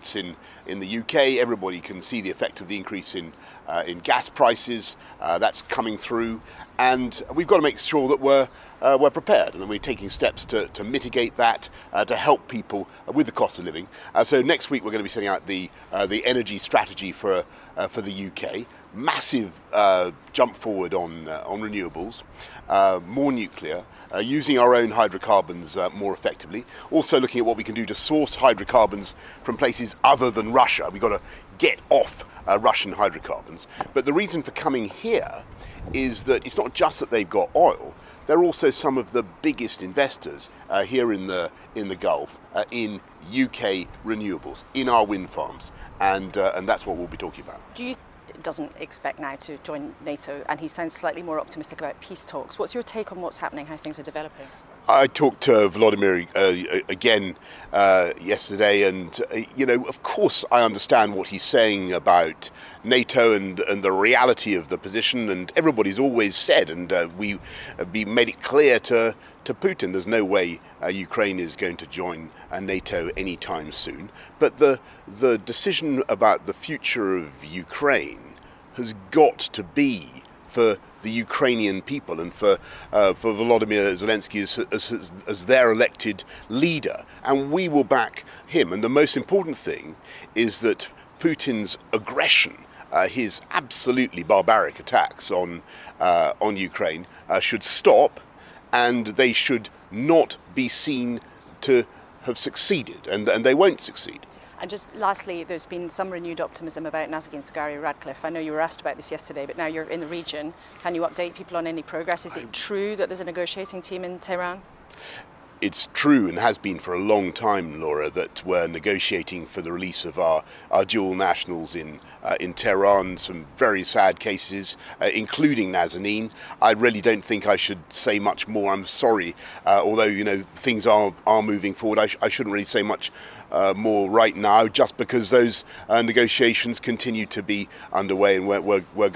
Emirates, in the UK. Everybody can see the effect of the increase in gas prices. That's coming through, and we've got to make sure that we're prepared and that we're taking steps to mitigate that, to help people with the cost of living. So next week we're going to be setting out the energy strategy for the UK. Massive jump forward on renewables, more nuclear, using our own hydrocarbons more effectively. Also looking at what we can do to source hydrocarbons from places other than Russia. We've got to get off Russian hydrocarbons. But the reason for coming here is that it's not just that they've got oil. They're also some of the biggest investors here in the Gulf in UK renewables, in our wind farms, and that's what we'll be talking about. Doesn't expect now to join NATO, and he sounds slightly more optimistic about peace talks. What's your take on what's happening, how things are developing? I talked to Vladimir again yesterday, and of course I understand what he's saying about NATO and the reality of the position, and everybody's always said, and we made it clear to Putin, there's no way Ukraine is going to join NATO anytime soon. But the decision about the future of Ukraine has got to be for the Ukrainian people and for Vladimir Zelensky as their elected leader, and we will back him. And the most important thing is that Putin's aggression, his absolutely barbaric attacks on Ukraine, should stop, and they should not be seen to have succeeded, and they won't succeed. And just lastly, there's been some renewed optimism about Nazarene Zaghari-Ratcliffe. I know you were asked about this yesterday, but now you're in the region. Can you update people on any progress? Is it true that there's a negotiating team in Tehran? It's true, and has been for a long time, Laura, that we're negotiating for the release of our dual nationals in Tehran. Some very sad cases, including Nazanin. I really don't think I should say much more. I'm sorry, although things are moving forward. I shouldn't really say much more right now, just because those negotiations continue to be underway, and we're going